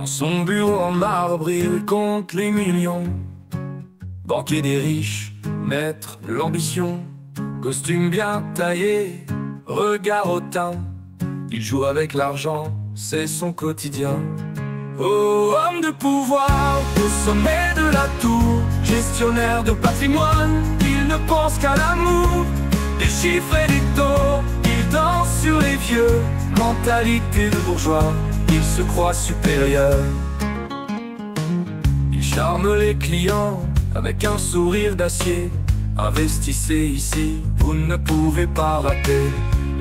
son bureau en marbre, il compte les millions. Banquier des riches, maître de l'ambition. Costume bien taillé, regard hautain. Il joue avec l'argent, c'est son quotidien. Oh, homme de pouvoir, au sommet de la tour, gestionnaire de patrimoine, il ne pense qu'à l'amour. Des chiffres et des taux, il danse sur les vieux. Mentalité de bourgeois, il se croit supérieur. Il charme les clients avec un sourire d'acier. Investissez ici, vous ne pouvez pas rater.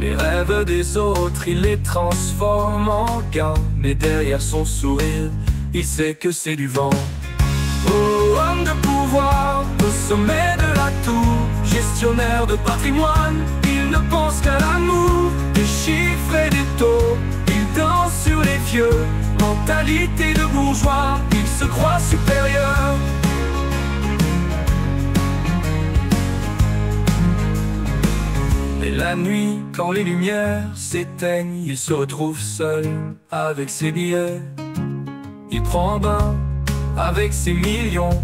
Les rêves des autres, il les transforme en gains. Mais derrière son sourire, il sait que c'est du vent. Oh, homme de pouvoir, au sommet de la tour, gestionnaire de patrimoine, il ne pense qu'à l'amour. Des chiffres et des taux, il danse sur les vieux. Mentalité de bourgeois, il se croit supérieur. Et la nuit, quand les lumières s'éteignent, il se retrouve seul avec ses billets. Il prend un bain avec ses millions.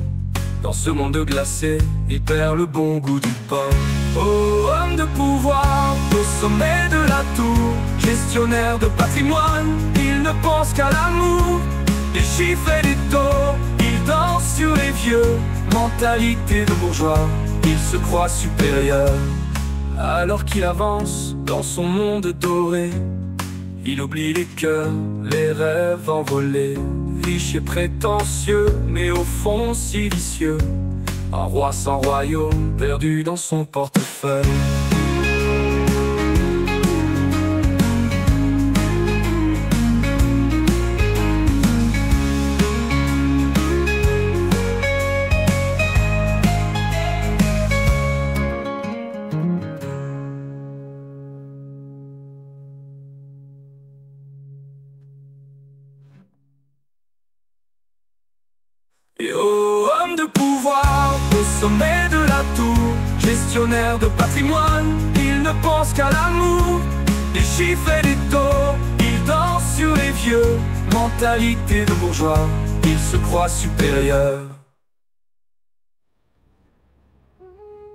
Dans ce monde glacé, il perd le bon goût du pain. Oh, homme de pouvoir, au sommet de la tour, gestionnaire de patrimoine, il ne pense qu'à l'amour. Des chiffres et des taux, il danse sur les vieux. Mentalité de bourgeois, il se croit supérieur. Alors qu'il avance dans son monde doré, il oublie les cœurs, les rêves envolés. Riche et prétentieux, mais au fond si vicieux. Un roi sans royaume, perdu dans son portefeuille. Et oh, homme de pouvoir, au sommet de la tour, gestionnaire de patrimoine, il ne pense qu'à l'amour. Des chiffres et des taux, il danse sur les vieux. Mentalité de bourgeois, il se croit supérieur. Oh,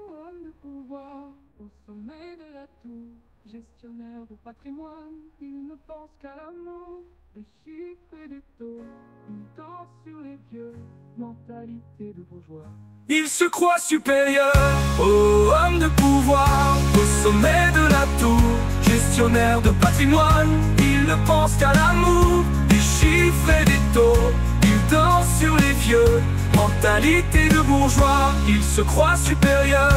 homme de pouvoir, au sommet de la tour, gestionnaire de patrimoine, il ne pense qu'à l'amour. Des chiffres et des taux, il danse sur les vieux. Mentalité de bourgeois, il se croit supérieur. Oh, homme de pouvoir, au sommet de la tour, gestionnaire de patrimoine, il ne pense qu'à l'amour. Des chiffres et des taux, il danse sur les vieux. Mentalité de bourgeois, il se croit supérieur.